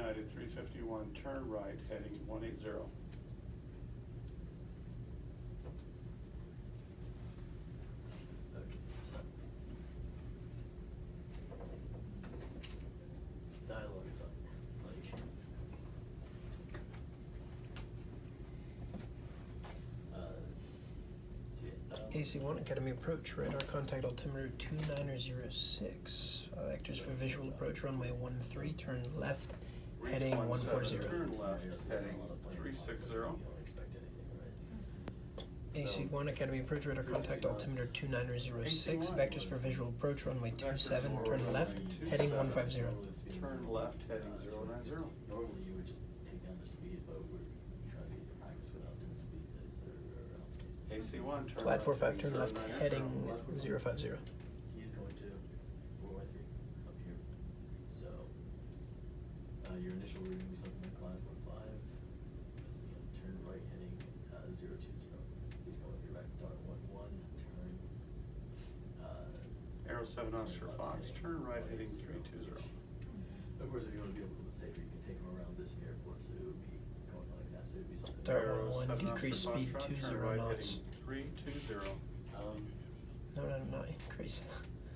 United 351, turn right, heading 180. Okay, so. Dialogue is up, like. AC1 Academy Approach, radar contact altimeter 2906. Vectors for visual approach, runway 13, turn left, Reach heading 17, 140. turn left, heading 360. You don't expect anything, right? AC1 Academy Approach, radar contact altimeter 2906. Vectors for visual approach, runway 27, turn left, heading 150. Turn left, heading 090. Normally you would just take down the speed, but we're trying to get your practice without doing speed tests or altitudes. AC1, turn Glide left, 45, turn left, 090. heading 050. He's going to 4Y3 up here. So, your initial route will be something like Glide 45. Turn right heading 020. He's going to be right dart 11, turn. Arrow 7 Oscar Fox, turn right, heading 320. Of course, if you want to be a little bit safer, you can take him around this airport, so it would be going like that. So it would be something. Dart Arrow 11, 7 decrease Oscar speed Foxtrot, 20 turn right, knots. heading 320. No, not increase.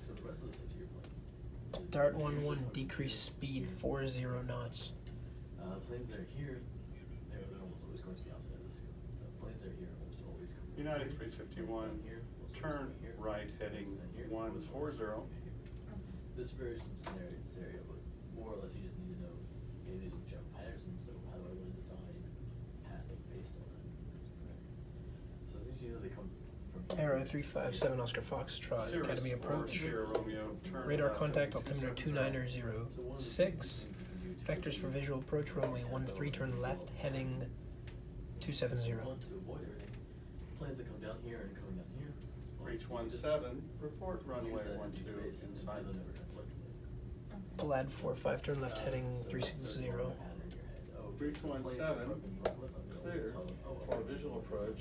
So the rest of the 6 year planes. Dart 11, decrease speed 40 knots. Planes that are here, they're almost always going to the opposite of this. So planes that are here almost always come. United 351, turn right, heading 140. This varies from scenario to scenario, but more or less you just need to know, okay, these are general patterns, so how do I want to design pathing based on that? So these, you know, they come from. Arrow 357 Oscar Foxtrot, Cirrus Academy 4 Approach. Sierra Romeo, turn Radar left, contact heading altimeter 270. 2906. Vectors for visual approach, runway 13, turn left, heading 270. You want to avoid everything. Planes that come down here and coming down here. well, Reach you just 17, report use runway that empty 12 space and inside. they'll never translate. Glad 45, turn left, heading So 360. pattern in your head. Oh, Breach the planes 17, are broken, you're like, listen, they'll just clear tell them, oh, for okay, visual approach.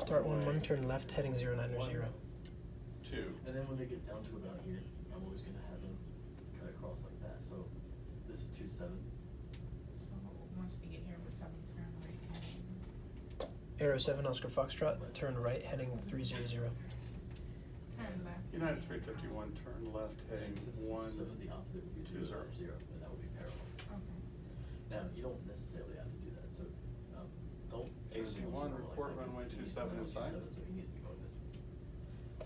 Dart 11, turn left, heading 090. 2. And then when they get down to about here, I'm always gonna have them cut across like that, so this is 27. So once we get here, we're talking turn right. Arrow 7 Oscar Foxtrot, turn right, heading 300. Turn left. United 351, turn left, heading And since this is 27, the opposite would be 120. 0, and that would be parallel. Okay. Now, you don't necessarily have to do that, so, don't. turn AC1, the wheels report like runway this. He needs 27 to go inside. 27, so he needs to be going this way.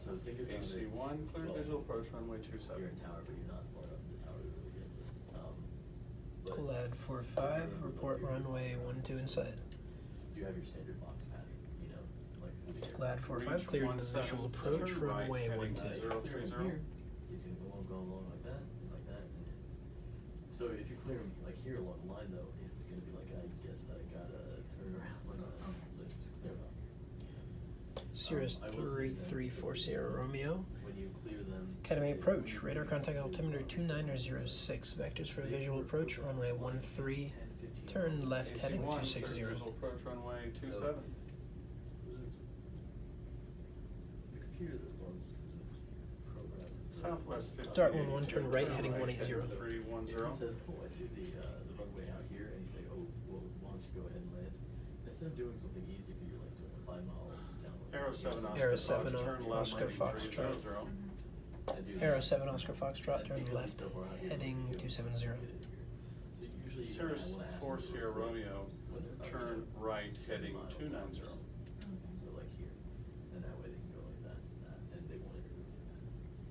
So think of it as a- AC1, clear well, visual approach runway You're 27. in tower, but you're not far up in the tower to really get this. But Glad 45, report runway 12 inside. you have your standard box pattern, you know, like through the air. Glad 45, Reach cleared the 17, visual approach, turn right, runway heading 12. 030. Clear him here, he's gonna go along like that, and like that. So if you clear him like here along the line though, it's gonna be like, I guess I gotta turn around like that, so just clear him out. Cirrus I will say that 334 Sierra Romeo. When you clear them. Academy Approach, radar contact altimeter 2906. Vectors for visual approach, runway 13, turn left, heading AC1, 260. clear visual approach runway 27. The computer that runs this is program. Southwest 50. Dart 11, turn right, heading 180. 310. He says, oh, I see the runway out here, and you say, oh, well, why don't you go ahead and land? Instead of doing something easy for you, like doing a 5-mile download. Arrow 7 Oscar Arrow Fox, 7 turn left, Oscar heading Foxtrot. 300. Arrow 7 Oscar Foxtrot, turn left, heading 270. Cirrus 4 Sierra Romeo, turn right, heading 290. So like here, and that way they can go like that, and they won't ever do that.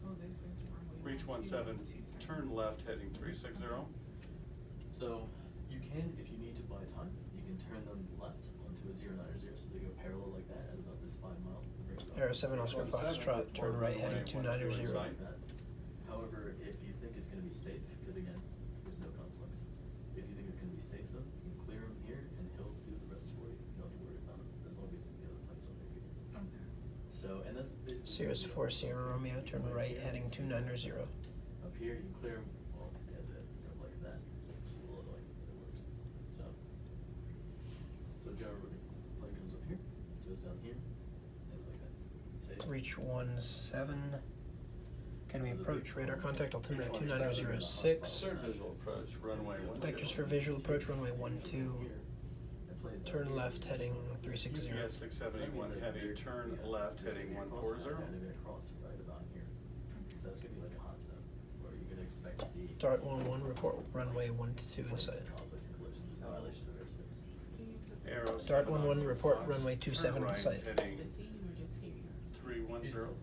So this is runway. Reach 17, turn left, heading 360. So you can, if you need to buy time, you can turn them left onto a 090, so they go parallel like that at about this 5 mile. Arrow 7 Oscar Foxtrot, turn right, heading 290. However, if you think it's gonna be safe, because again, there's no conflicts. If you think it's gonna be safe though, you can clear him here and he'll do the rest for you. You don't have to worry about it, as long as the other plane's so big. Okay. So, and that's basically. Cirrus 4 Sierra Romeo, turn right, heading 290. Up here, you can clear them, well, yeah, like that, it's a little annoying, but it works. So generally, the plane comes up here, goes down here, and like that. Safe. Reach 17. Academy approach, radar contact altimeter Bridge 2906. Cleared visual approach, runway 12. Vectors for visual approach, runway 12. Turn left heading 360. UPS 671 heavy, turn left heading 140. And they're gonna cross right about here. So that's gonna be like a hot zone where you're gonna expect to see. Dart 11, report runway 12 inside. Conflict and collisions, violation of airspace. Arrow Dart 7 11, report Fox, runway turn 27 right inside. heading To see you or just hear you? 310.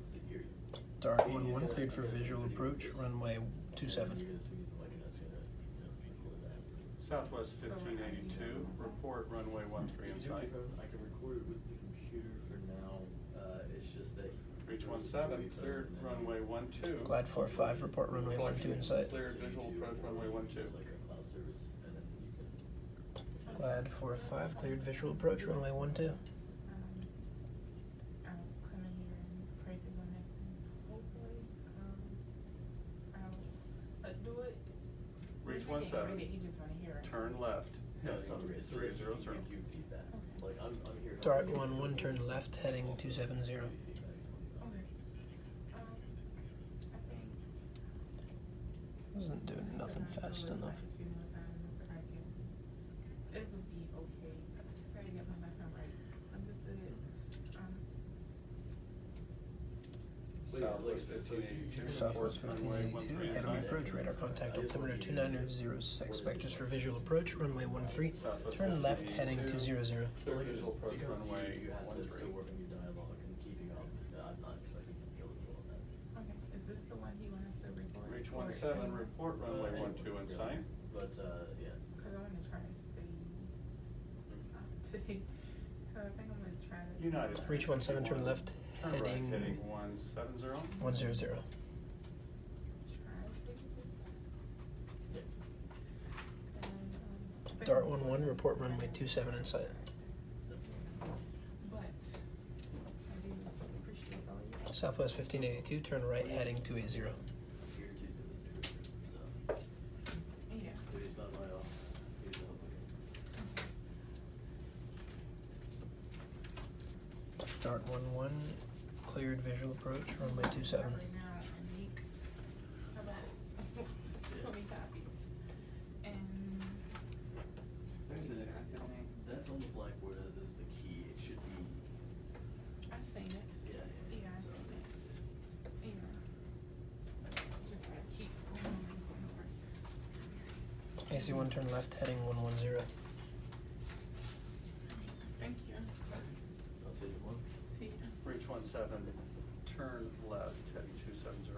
Dart 11, cleared for visual approach, runway 27. Southwest 1582, report runway 13 in sight. I can record it with the computer for now, it's just that. Reach 17, cleared runway 12. Glide 45, report runway 12 inside. Cleared visual approach runway 12. It's like a cloud service, and then you can. Glide 45, cleared visual approach, runway 12. I'll come in here and pray through my next and hopefully, I'll do it. Reach He can't 17, read it, he just wanna hear it. turn left No, heading it's not really, so that he 300. can give you feedback, Okay. like, I'm here. Dart helping you. 11, turn left heading 270. Okay. I think. Wasn't doing nothing fast enough. A few more times, I can, it would be okay. I just gotta get my background right. Understood. Southwest 1582, Southwest report runway 1582, 13 in Academy sight. approach, radar contact altimeter 2906. Vectors for visual approach, runway 13. Turn left heading 200. Clear visual approach Because runway you have to 13. still work on your dialogue and keeping up, I'm not expecting you to kill it on that. Okay, is this the one he wants to report? Reach Or 17, anyone? report runway 12 in sight. But, yeah. Cause I wanna try to stay, today, so I think I'm gonna try to. United. Reach 17, turn left Turn right heading heading 170. 100. Try to stay with this stuff. Yeah. And, I think- Dart 11, report runway 27 in sight. That's. But, I do appreciate all you. Southwest 1582, turn right heading 280. Here Tuesday, Wednesday, so. Yeah. Today's not right off. He's not looking. Dart 11, cleared visual approach, runway 27. Right now, a week, about 20 copies. And That's on the blackboard as is the key, it should be, I seen it. yeah, Yeah, I so seen it's- it. Yeah. Just gotta keep going and going over. AC1, turn left heading 110. Thank you. I'll say it one. See ya. Reach 17, turn left heading 270.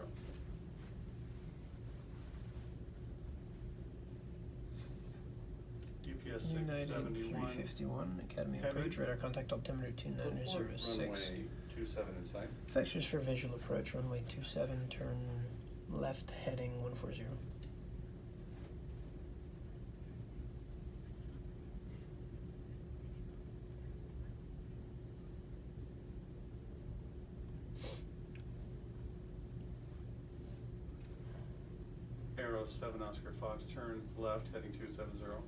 UPS United 671. 351, Academy Heavy. approach, radar contact altimeter Report 2906. runway 27 in sight. Vectors for visual approach, runway 27, turn left heading 140. Arrow 7 Oscar Fox, turn left heading 270.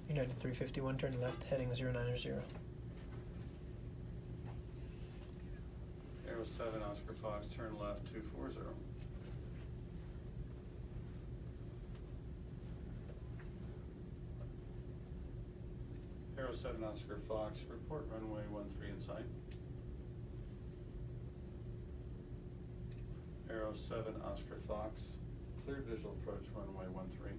United 351, turn left heading 090. Arrow 7 Oscar Fox, turn left 240. Arrow 7 Oscar Fox, report runway 13 in sight. Arrow 7 Oscar Fox, clear visual approach runway 13.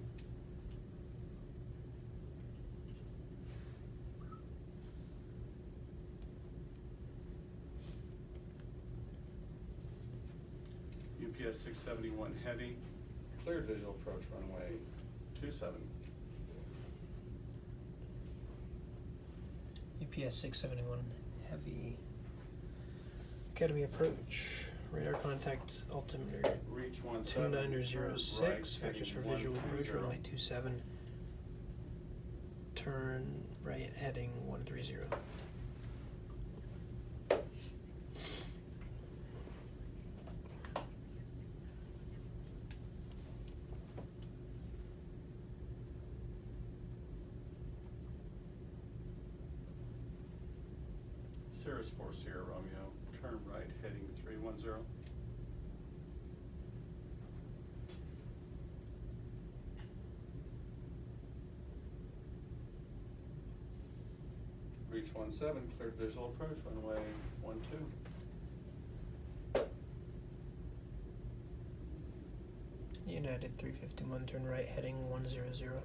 UPS 671 heavy, clear visual approach runway 27. UPS 671, heavy. Academy approach, radar contact altimeter Reach 17. 2906. turn right, Vectors for heading visual approach, 130. runway 27. Turn right heading 130. Cirrus 4 Sierra Romeo, turn right heading 310. Reach 17, cleared visual approach, runway 12. United 351, turn right heading 100.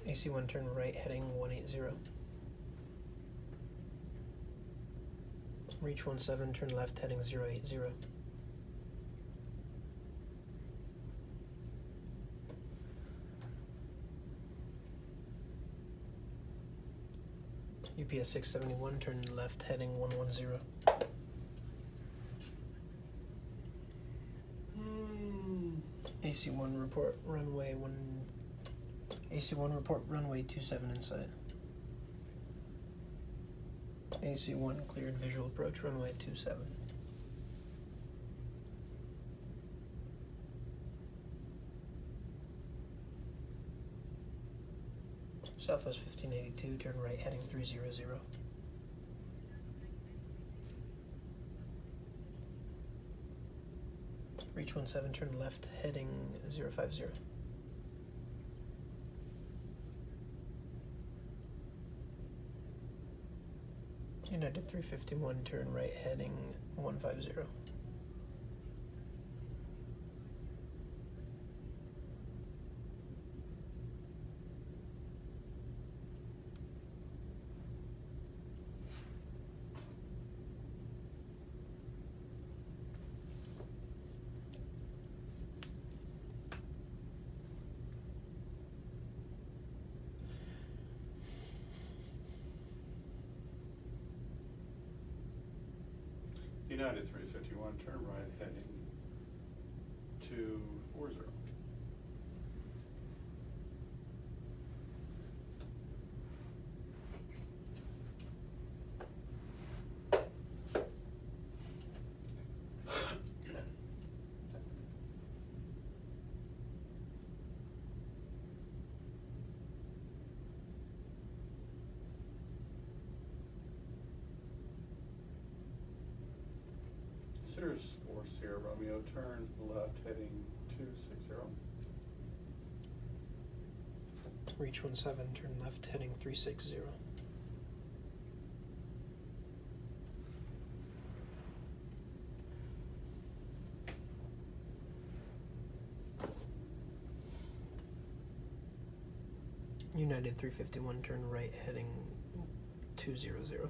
AC1, turn right heading 180. Reach 17, turn left heading 080. UPS 671, turn left heading 110. AC1 report runway 27 in sight. AC1 cleared visual approach runway 27. Southwest 1582, turn right heading 300. Reach 17, turn left heading 050. United 351, turn right heading 150. United 351, turn right heading 240. Cirrus 4 Sierra Romeo, turn left heading 260. Reach 17, turn left heading 360. United 351, turn right heading 200.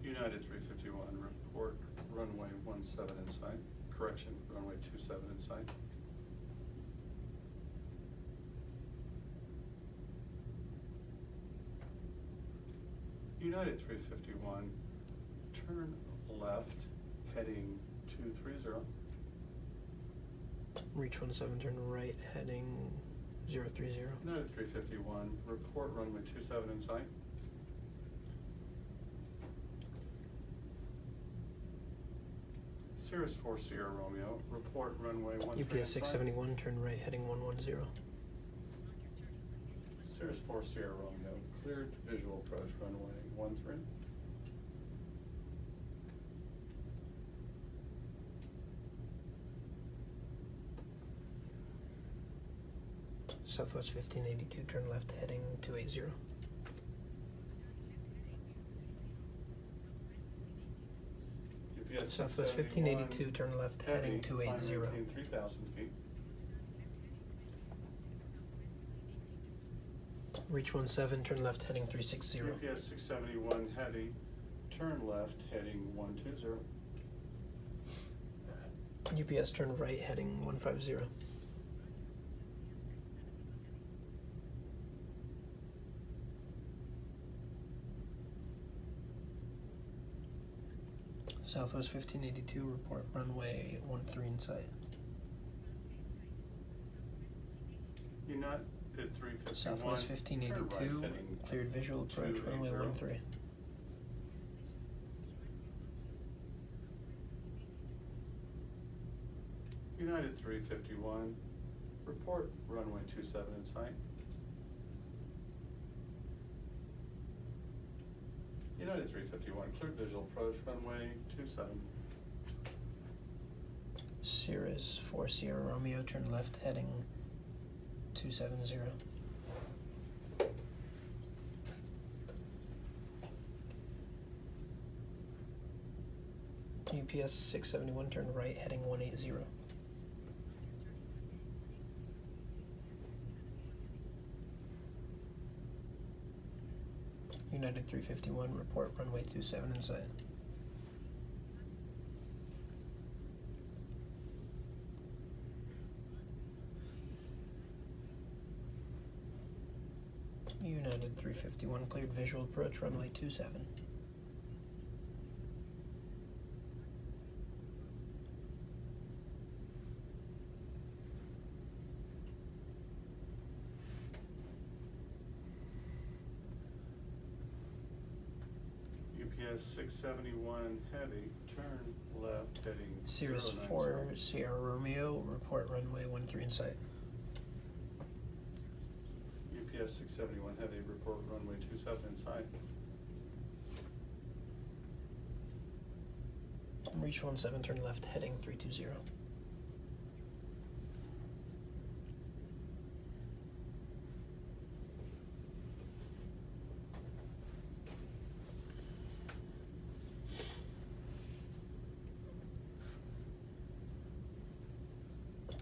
United 351, report runway 17 in sight. Correction, runway 27 in sight. United 351, turn left heading 230. Reach 17, turn right heading 030. United 351, report runway 27 in sight. Cirrus 4 Sierra Romeo, report runway 13 in UPS sight. 671, turn right heading 110. Cirrus 4 Sierra Romeo, cleared visual approach runway 13. Southwest 1582, turn left heading 280. UPS Southwest 1582, turn left heading 280. Maintain 3,000 feet. Reach 17, turn left heading 360. UPS 671 heavy, turn left heading 120. UPS turn right heading 150. Southwest 1582, report runway 13 in sight. United 351. Southwest 1582, turn right heading cleared visual approach runway 280. 13. United 351, report runway 27 in sight. United 351, cleared visual approach, runway 27. Cirrus 4 Sierra Romeo, turn left heading 270. UPS 671, turn right heading 180. United 351, report runway 27 in sight. United 351, cleared visual approach, runway 27. UPS 671 heavy, turn left heading Cirrus 090. 4 Sierra Romeo, report runway 13 in sight. UPS 671 heavy, report runway 27 in sight. Reach 17, turn left heading 320.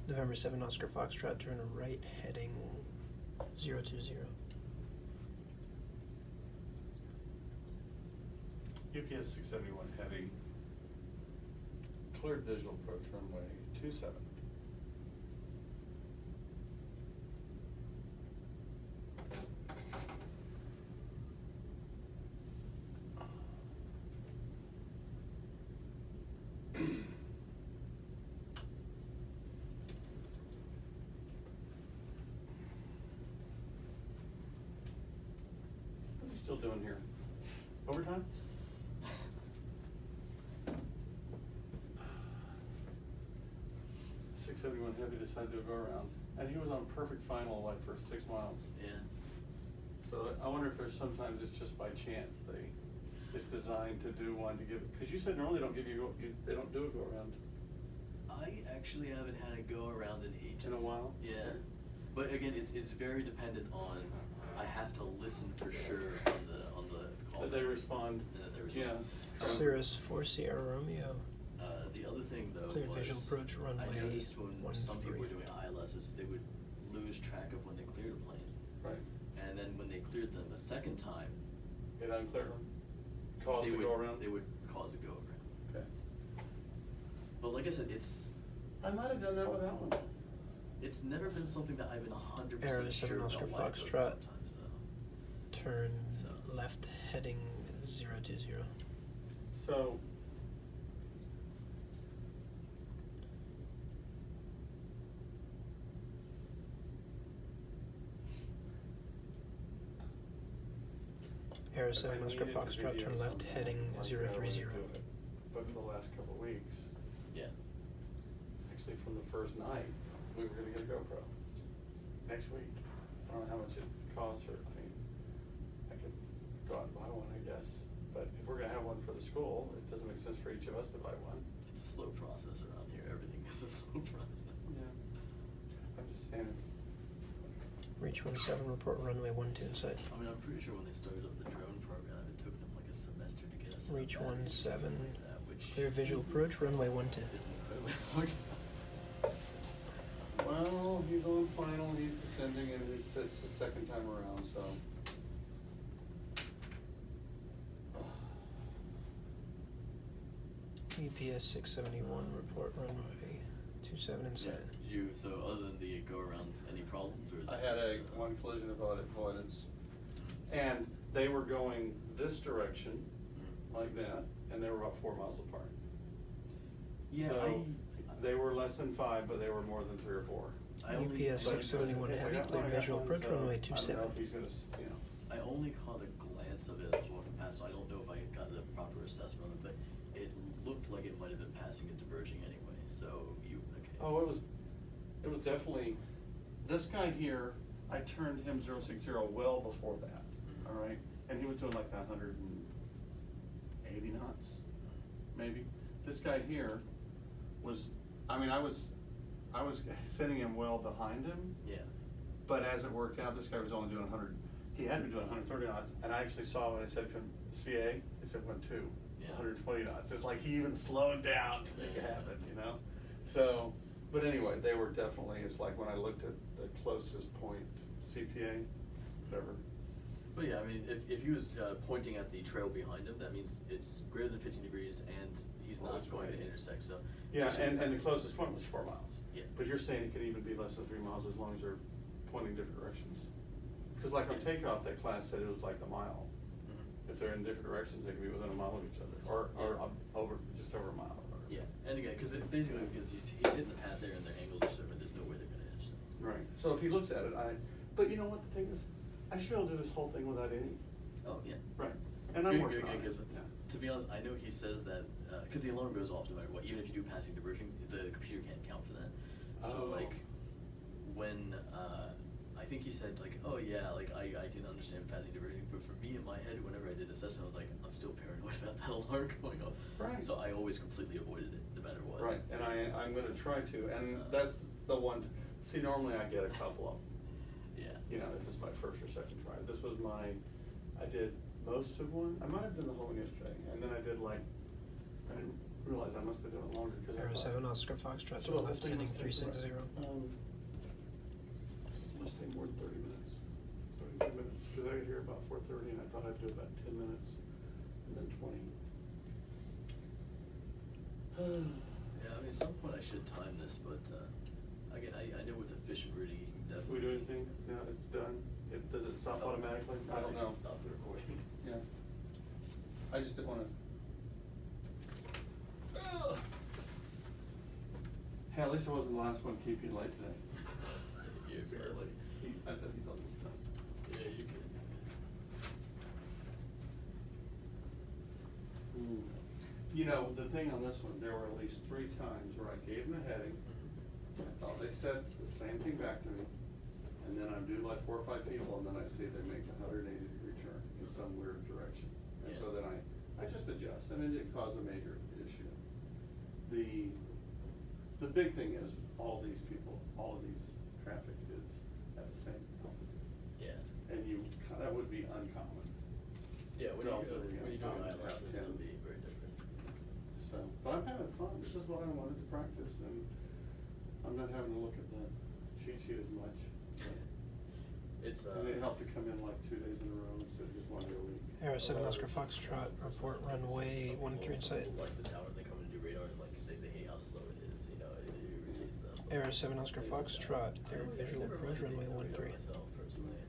November 7 Oscar Foxtrot, turn right heading 020. UPS 671 heavy, cleared visual approach runway 27. What are you still doing here? Overtime? 671 heavy decided to go around, and he was on perfect final like for 6 miles. Yeah. So I wonder if there's sometimes it's just by chance it's designed to do one to give, because you said normally they don't give you, they don't do a go around. I actually haven't had a go around in ages. In a while? Yeah. But again, it's very dependent on, I have to listen for sure on the call. That they respond. And that they respond. Yeah. Cirrus 4 Sierra Romeo, The other thing though cleared was, visual approach runway I noticed when some people 13. were doing ILSs, they would lose track of when they cleared a plane. Right. And then when they cleared them a second time, It uncleared them? Cause they to would, go around? they would cause a go around. Okay. But like I said, it's I might have done that with that one. never been something that I've been 100% Arrow 7 sure Oscar about why it goes Foxtrot, sometimes though. turn So. left heading 020. So. Arrow if 7 I Oscar needed to Foxtrot, video turn left something heading like 030. that, I would do it. But for the last couple of weeks, Yeah. actually from the first night, we were gonna get a GoPro. Next week. I don't know how much it costs, or, I mean, I could go out and buy one, I guess. But if we're gonna have one for the school, it doesn't make sense for each of us to buy one. It's a slow process around here. Everything is a slow process. I'm just saying. Reach 17, report runway 12 in sight. I mean, I'm pretty sure when they started up the drone program, it took them like a semester to get us. Reach that, 17, like that, which clear visual approach, runway 12. is incredibly long time. Well, he's on final, he's descending, and it's the second time around, so. UPS 671, report runway 27 in Yeah. sight. Did you, so other than the go around, any problems or is I it had just, one collision avoidance, and they were going this direction, like that, and they were about 4 miles apart. Yeah, So, they were less than 5, but they were more than 3 or 4. I only, UPS But 671 I heavy, got clear one, I got visual one, approach, so runway I don't know 27. if he's gonna, I only caught a glance of it as I was walking past, so I don't know if I got the proper assessment of it, but it looked like it might have been passing and diverging anyway, so you, okay. Oh, it was definitely, this guy here, I turned him 060 well before that, all right? And he was doing like 180 knots, maybe. This guy here was, I mean, I was sending him well behind him. Yeah. But as it worked out, this guy was only doing 100, he had to be doing 130 knots, and I actually saw when I said CA, it said 1.2, Yeah. 120 knots. It's like he even slowed down to make it Yeah. happen, you know? So, but anyway, they were definitely, it's like when I looked at the closest point, CPA, whatever. But yeah, I mean, if he was pointing at the trail behind him, that means it's greater than 15 degrees and he's Oh, not that's going right. to intersect, so. Yeah, he should- and the closest point was 4 miles. Yeah. But you're saying it could even be less than 3 miles as long as they're pointing different directions? Because like on Yeah. takeoff, that class said it was like a mile. Mhm. If they're in different directions, they can be within a mile of each other, or Yeah. just over a mile. Or whatever. Yeah, and again, because basically, because he's hitting the pad there and their angles are different, there's no way they're gonna hit, so. Right, so if he looks at it, but you know what the thing is, I should be able to do this whole thing without any. Oh, yeah. Right, and I'm Good, working good, on it. good, 'cause Yeah. to be honest, I know he says that, because the alarm goes off no matter what, even if you do passing diversion, the computer can't count for that. So Oh. like, when, I think he said like, oh yeah, like I can understand passing diversion, but for me in my head, whenever I did assessment, I was like, I'm still paranoid about that alarm going off. Right. So I always completely avoided it, no matter what. Right, and I'm gonna try to, and that's the one, see, normally I get a couple of them. Yeah. You know, if it's my first or second try. This was I did most of one, I might have done the whole one yesterday, and then I did like, I didn't realize I must have done it longer, because I Aero thought. 7 Oscar Foxtrot So to the whole left thing heading must take 360. Must take more than 30 minutes, 32 minutes, because I got here about 4:30, and I thought I'd do about 10 minutes, and then 20. Yeah, I mean, at some point I should time this, but, again, I know with efficient routing, you can If definitely. we do anything, now it's done, does it stop Oh, automatically? I don't know. Stop the recording. Yeah. I just didn't wanna. Hey, at least I wasn't the last one to keep you late today. You're barely. I bet he's almost done. Yeah, you can. You know, the thing on this one, there were at least 3 times where I gave him a heading, I thought they said the same thing back to me, and then I do like 4 or 5 people, and then I see they make a 180-degree turn in some weird direction. And so then I just adjust, and it didn't cause a major issue. The big thing is, all these people, all of these traffic is at the same altitude. Yeah. And that would be uncommon. Yeah, when you're Relatively doing uncommon ILS, to have it'll 10. be very different. So, but I'm having fun, this is what I wanted to practice, and I'm not having to look at the cheat sheet as much. It's, And it helped to come in like 2 days in a row instead of just 1 day a week. Aero 7 Oscar Foxtrot, report runway 13 in sight. Like the tower, they come and do radar, and like, they hate how slow it is, you know, it irritates them. Aero 7 Oscar Foxtrot, third visual approach runway 13. Myself, personally.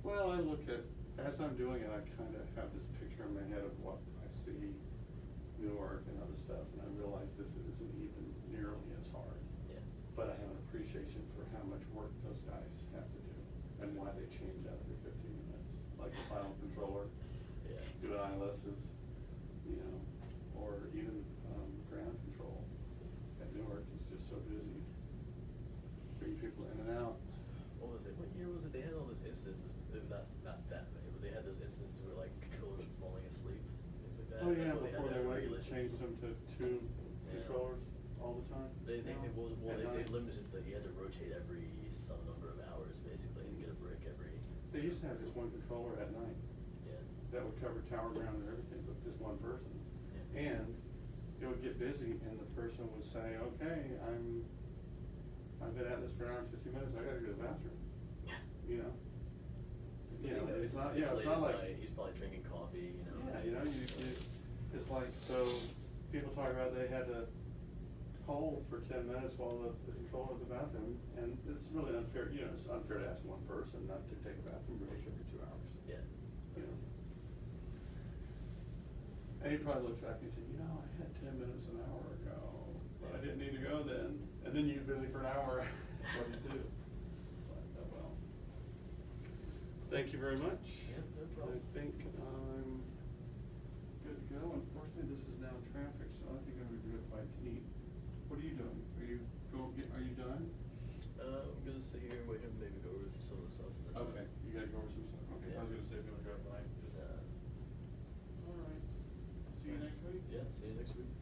Well, I look at, as I'm doing it, I kind of have this picture in my head of what I see, Newark and other stuff, and I realize this isn't even nearly as hard. Yeah. But I have an appreciation for how much work those guys have to do, and why they change out every 15 minutes. Like the final controller, Yeah. doing ILSs, you know, or even ground control at Newark is just so busy. Bring people in and out. What was it? What year was it? They had all those instances, not that many, but they had those instances where like controllers were falling asleep, things like that. Oh, That's yeah, why they had before to they have went and regulations. changed them to 2 Yeah. controllers all the time. They now, at they night. limited that you had to rotate every some number of hours basically and get a break every. They used to have just 1 controller at night. Yeah. That would cover tower, ground, and everything, but just 1 person. Yeah. And it would get busy, and the person would say, okay, I've been at this for an hour and 50 minutes, I gotta go to the bathroom, Yeah. you know? You know, It's it's not, late it's at not like. night, he's probably drinking coffee, you know. Yeah, you know, it's like, so, people talk about they had to hold for 10 minutes while the controller at the bathroom, and it's really unfair, you know, it's unfair to ask 1 person not to take a bathroom break every 2 hours. Yeah. You know? And he probably looks back and said, you know, I had 10 minutes an hour ago, but I didn't need to go then. And then you get busy for an hour, what do you do? It's like, oh, well. Thank you very much. Yeah, no problem. I think I'm good to go. Unfortunately, this is now traffic, so I think I'm gonna go bite to eat. What are you doing? Are you are you done? I'm gonna sit here and wait him maybe go over some of the stuff. And then, Okay, you gotta go over some stuff. Okay, I was gonna say if you wanna drive by, just. Alright. See you next week? Yeah, see you next week.